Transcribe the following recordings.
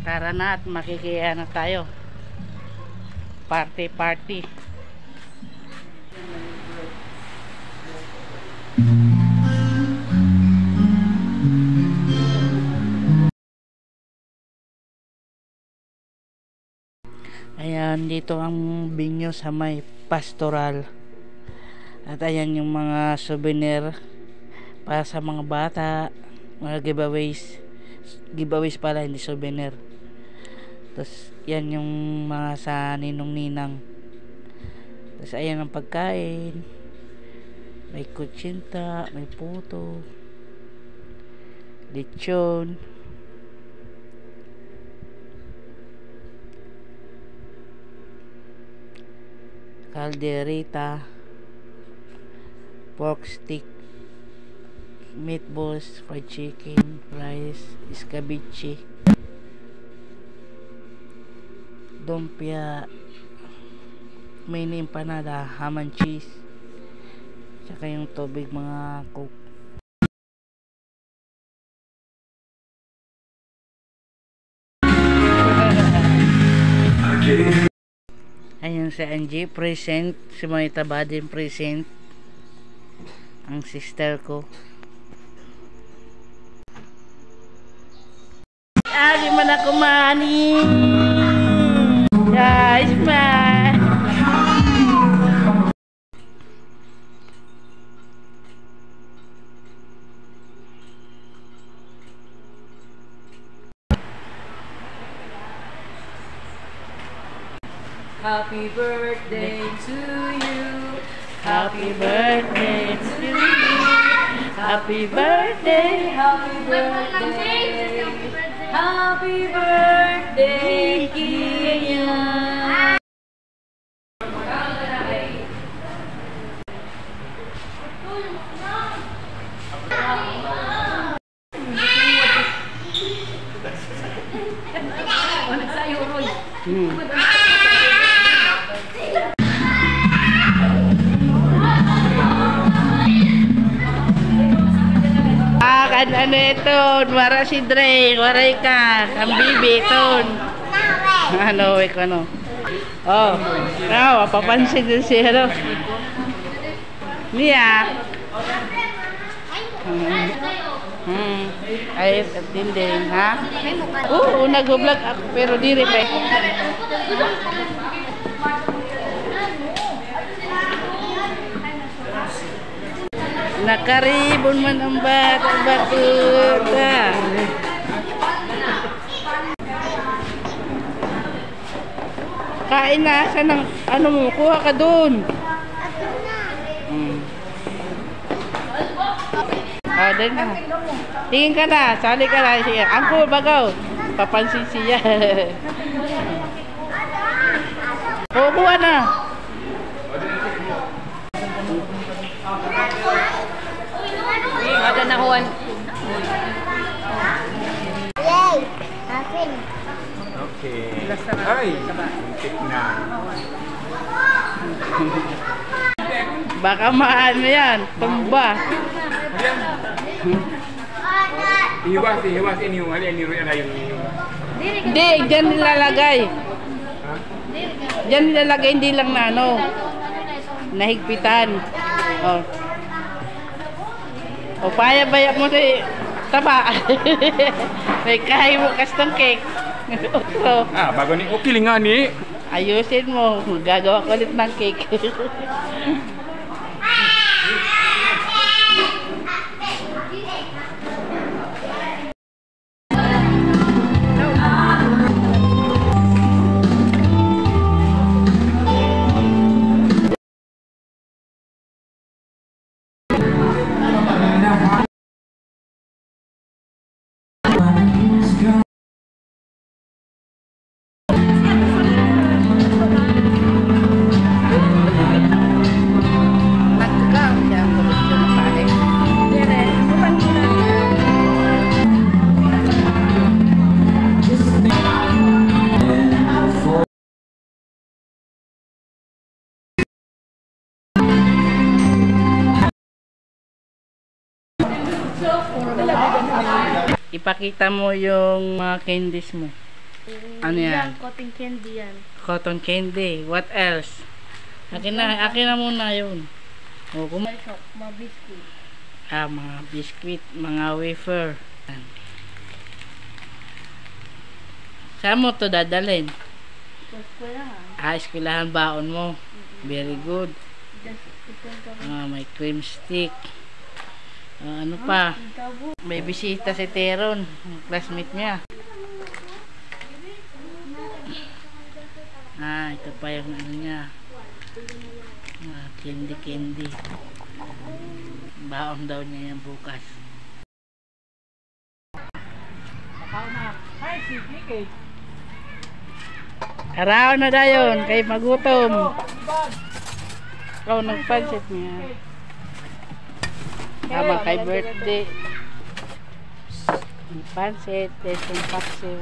Tara na at makikiyaya na tayo. Party party. Ayan, dito ang binyo sa may pastoral. At ayan yung mga souvenir para sa mga bata, mga giveaways. Giveaways pala, hindi souvenir. Tapos yan yung mga sa ninong-ninang. Tapos ayan ang pagkain. May kutsinta, may puto, lechon, caldereta, pork stick, meatballs, fried chicken, rice, escabeche, lumpia, mini empanada, ham and cheese, tsaka yung tubig, mga coke. Ayun si Angie present, si Monita Badin present, ang sister ko. Di man ako mani. Guys, man. Happy birthday to you. Happy birthday to you. Happy birthday. Happy birthday. Happy birthday, Kian. Ano ito? Wara si Dre, waray ka. Ang bibi ito. Ano, ano? Oh, papansin din siya, ano? Niya. Ay, tinding, ha? Oo, nag-vlog ako, pero di rin pa. Nakaribon man ang batuta. Kain na, saan ang, ano mo, kuha ka dun. Dahil na. Tingin ka na, sali ka na siya. Angko, bagaw. Papansin siya. Kuha na. Ada na Juan. Yay! Akin. Okay. Ay, muntik na. Baka maano yan, tumba. Hiwas ini yung ayun. Hindi, dyan nilalagay. Dyan nilalagay, hindi lang na ano. Nahigpitan. Oh. O paya-baya mo si taba. May kahay mo kastong cake. Otro. Bago ni okay nga ni. Ayusin mo. Gagawa ko ulit ng cake. Ipakita mo yung mga candies mo. Ano yan? Cotton candy yan. Cotton candy. What else? Akin na muna yun. O, Mga biscuit. mga biscuit, mga wafer. Saan mo to dadalhin? Eskwelahan baon mo. Very good. May cream stick. Ano pa? May bisita si Teron, classmate niya. Ito pa yung ano niya. Candy. Baon daw niya yan bukas. Araw na dayon, kay magutom. Ikaw nagpansit niya. Tama kay birthday. Yung pansit, yung paksiw.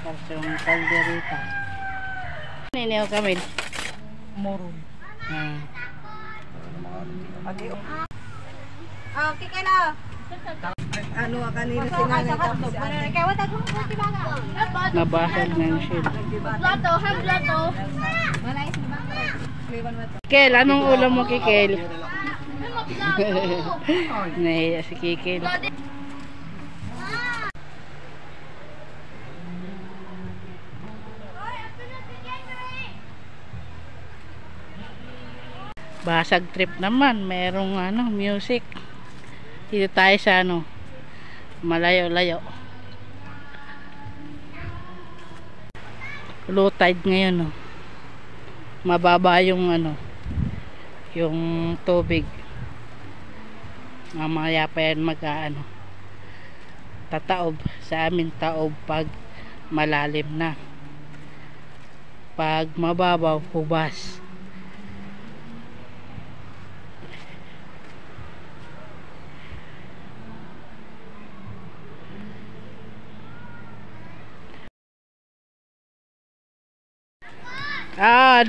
Tapos yung kalderita. Niniyaw kami. Moron. Okay, kaya Ano kanina sinanay tapos kaya wala kong Nabasag na yung shell. Plato, ham plato. Kikel, anong ulam mo, Kikel? Nahiya si Kikel. Basag trip naman, merong music. Dito tayo sa malayo-layo. Low tide ngayon, mababa yung yung tubig. Mamaya pa yan tataob sa amin, taob pag malalim na. Pag mababaw, hubas. Ha?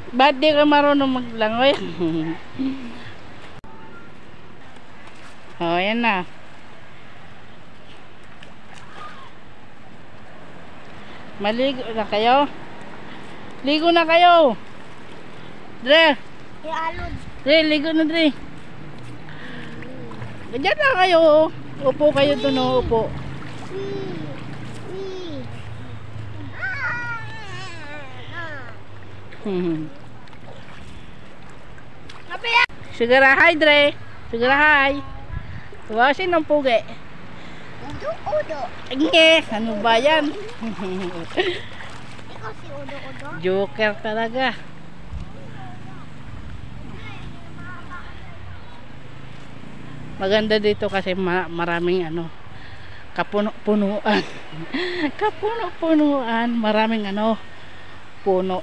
Ba't di ka marunong maglangoy? Yan na. Maligo na kayo? Ligo na kayo. Dre. Dre, ligo na Dre. Diyan na kayo. Upo kayo doon, upo. Sigarahay Dre. Sigarahay. Wasin ng pugi. Udo. Nge, ano ba yan? Ikaw si Udo. Joker talaga. Maganda dito kasi maraming kapuno-punuan. Kapuno-punuan, maraming puno.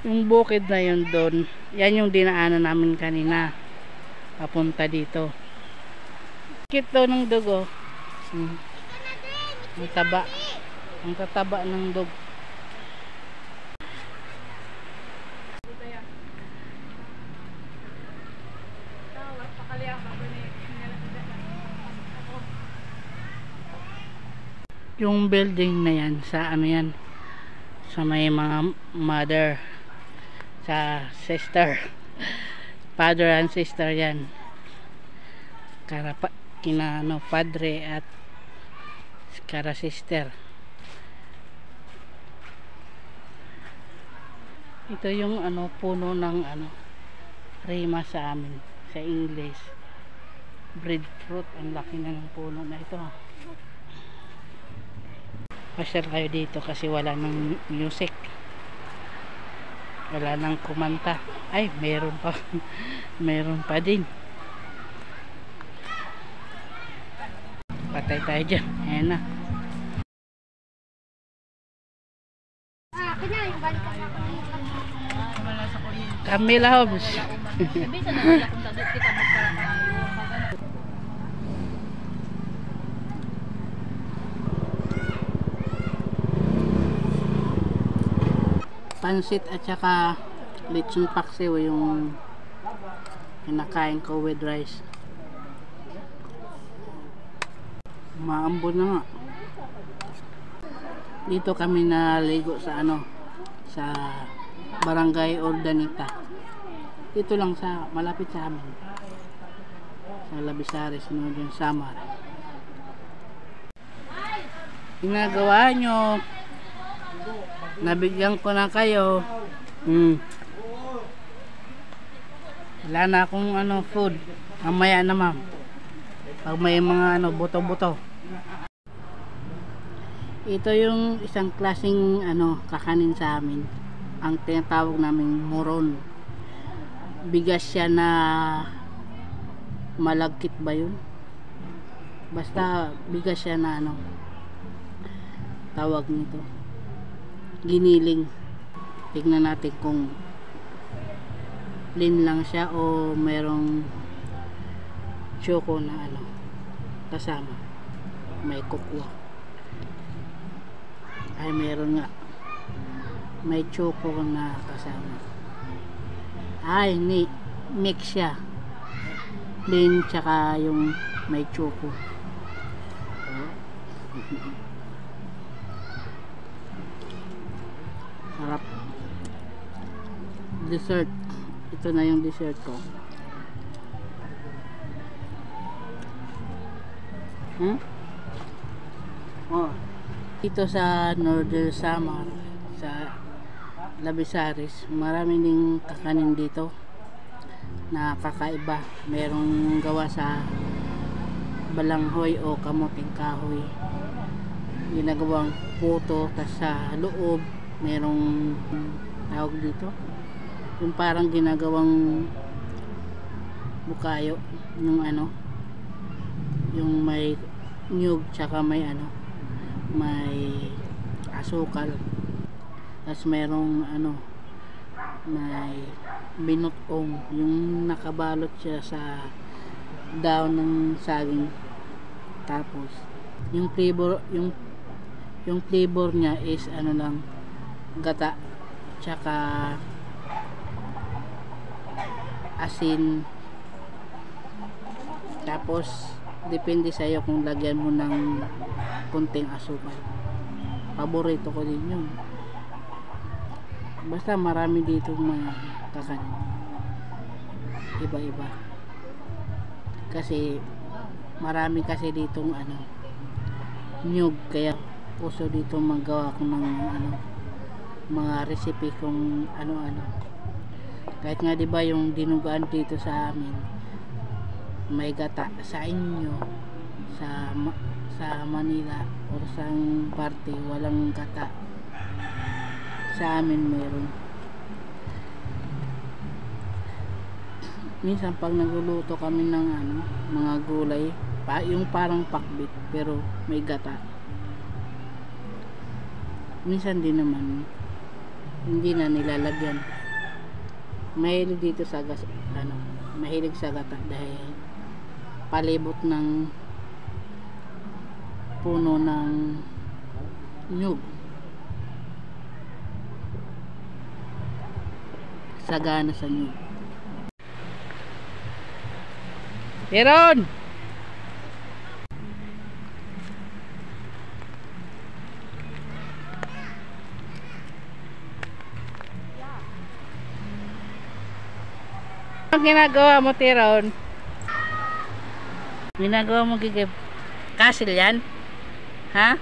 Yung bukid na yun doon, yan yung dinaanan namin kanina papunta dito. Kit daw ng dugo. Ang taba. Ang tataba ng dugo. Yung building na yan sa yan, sa may mga mother, sa sister, father and sister yan, padre at kara sister. Ito yung puno ng rima sa amin sa English, breadfruit. Ang laki na ng puno na ito. Pasyal kayo dito kasi wala nang music, wala nang kumanta. Ay, meron pa. Meron pa din. Patay tayo dyan. Ayan na. Camila Hobbs. Pansit at saka lechon paksiw yung Kinakain ko with rice. Maambon na nga. Dito kami naligo sa sa Barangay Ordanita. Dito lang sa malapit sa amin. Sa Labisares, Northern Samar. Ginagawa nyo. Nabigyan ko na kayo. Wala na akong food. Mamaya na ma'am. Pag may mga buto-buto. Ito yung isang klaseng kakanin sa amin. Ang tinatawag naming moron. Bigas siya na malagkit ba yun? Basta bigas siya na tawag nito. Giniling. Tignan natin kung plain lang siya o merong choco na kasama. May kokwa. Ay meron nga. May choco na kasama. Ay mix siya. Plain tsaka yung may choco. Sarap. Dessert. Ito na yung dessert ko. Dito sa Northern Samar, sa Labisares, marami ding kakanin dito na kakaiba. Merong gawa sa balanghoy o kamuting kahoy. Ginagawang puto, tas sa loob merong tawag dito, yung parang ginagawang bukayo, yung yung may nyug tsaka may may asukal, tas merong may binutong, yung nakabalot siya sa daon ng saging. Tapos yung flavor niya is lang, gata tsaka asin. Tapos depende sa iyo kung lagyan mo ng kunting asukal. Paborito ko din yun. Basta marami dito mga kakanin, iba-iba, kasi marami kasi ditong nyug, kaya uso dito magawa ko ng mga recipe kung ano-ano. Kahit nga 'di ba yung dinugaan dito sa amin may gata, sa inyo sa Manila or sa parte walang gata, sa amin meron. Minsan pag nagluluto kami ng mga gulay, yung parang pakbit pero may gata, minsan din naman hindi na nilalagyan. Mahilig dito sa mahilig sa gata dahil palibot ng puno ng nyug. Sagana sa nyug. Meron! Ang ginagawa mo, Tiron? Ginagawa mo gigib castle yan? Ha?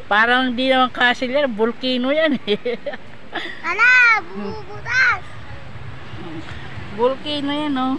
Parang di naman castle yan, volcano yan eh. Ala, bubutas. Volcano yan oh.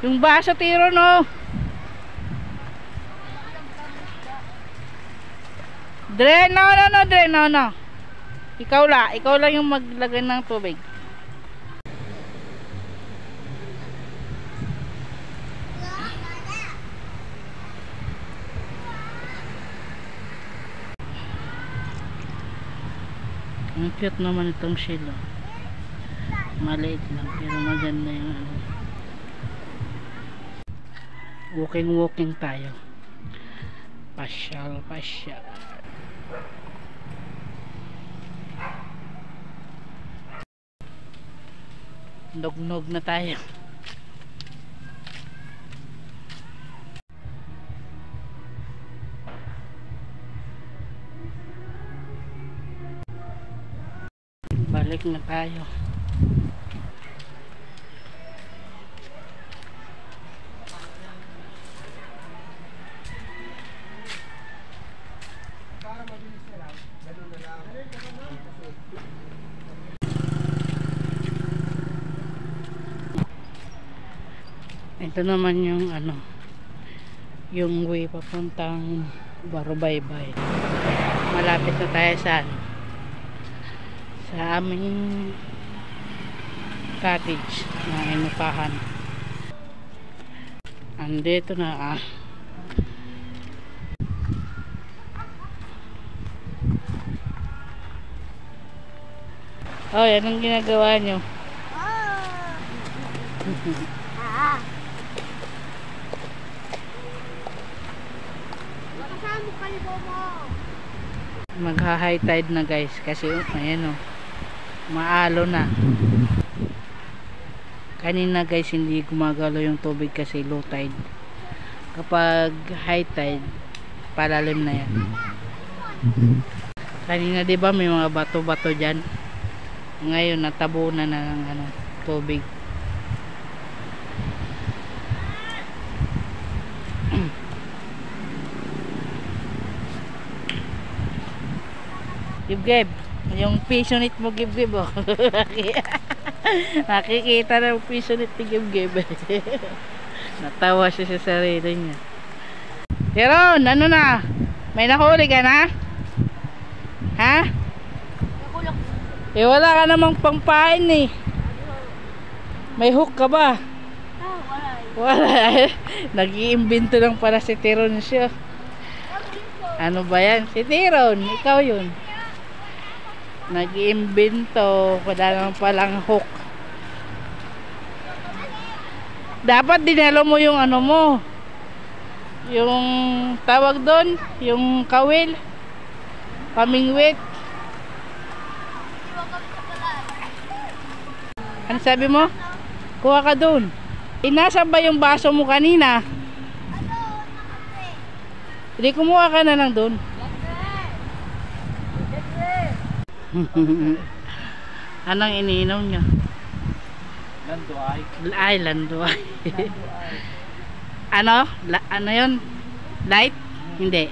Yung baso, Tiro, no? Dre, no. Ikaw lang yung maglagay ng tubig. Ang cute naman itong shell, oh. Maliit lang pero maganda yung ano. Walking tayo. Pasyal. Nog na tayo. Balik na tayo. Ito naman yung ano, yung way papuntang Barubaybay. Malapit na tayo sa aming cottage na inupahan. Andito na Oh, yan ang ginagawa nyo. Magha-high tide na guys kasi ayan, maalo na. Kanina guys hindi gumagalaw yung tubig kasi low tide. Kapag high tide palalim na yan. Kanina diba may mga bato-bato dyan, ngayon natabunan na ng ano, tubig. Gib-gib, yung pisonit mo gib-gib, oh. Nakikita na yung pisonit ni gib-gib. Natawa siya sa sarili niya. Jeron, ano na? May nahuli ka na? Ha? Eh wala ka namang pangpain eh. May hook ka ba? Wala. Nag-iimbento lang para si Teron siya. Ano ba yan? Si Teron, ikaw yun. Nag-iimbento, wala naman palang hook. Dapat dinalo mo yung ano mo, yung tawag doon, yung kawil, pamingwit. Ano sabi mo? Kuha ka doon. Nasaan ba yung baso mo kanina? Hindi, kumuha ka na lang doon. Anong iniinom nyo? Landuay. Ay, landuay. Ano? Ano yun? Light? Hindi.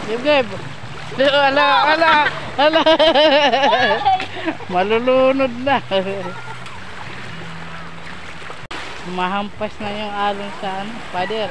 Gib-gib. Ala. Malulunod na. Mahampas na yung alon sa pader.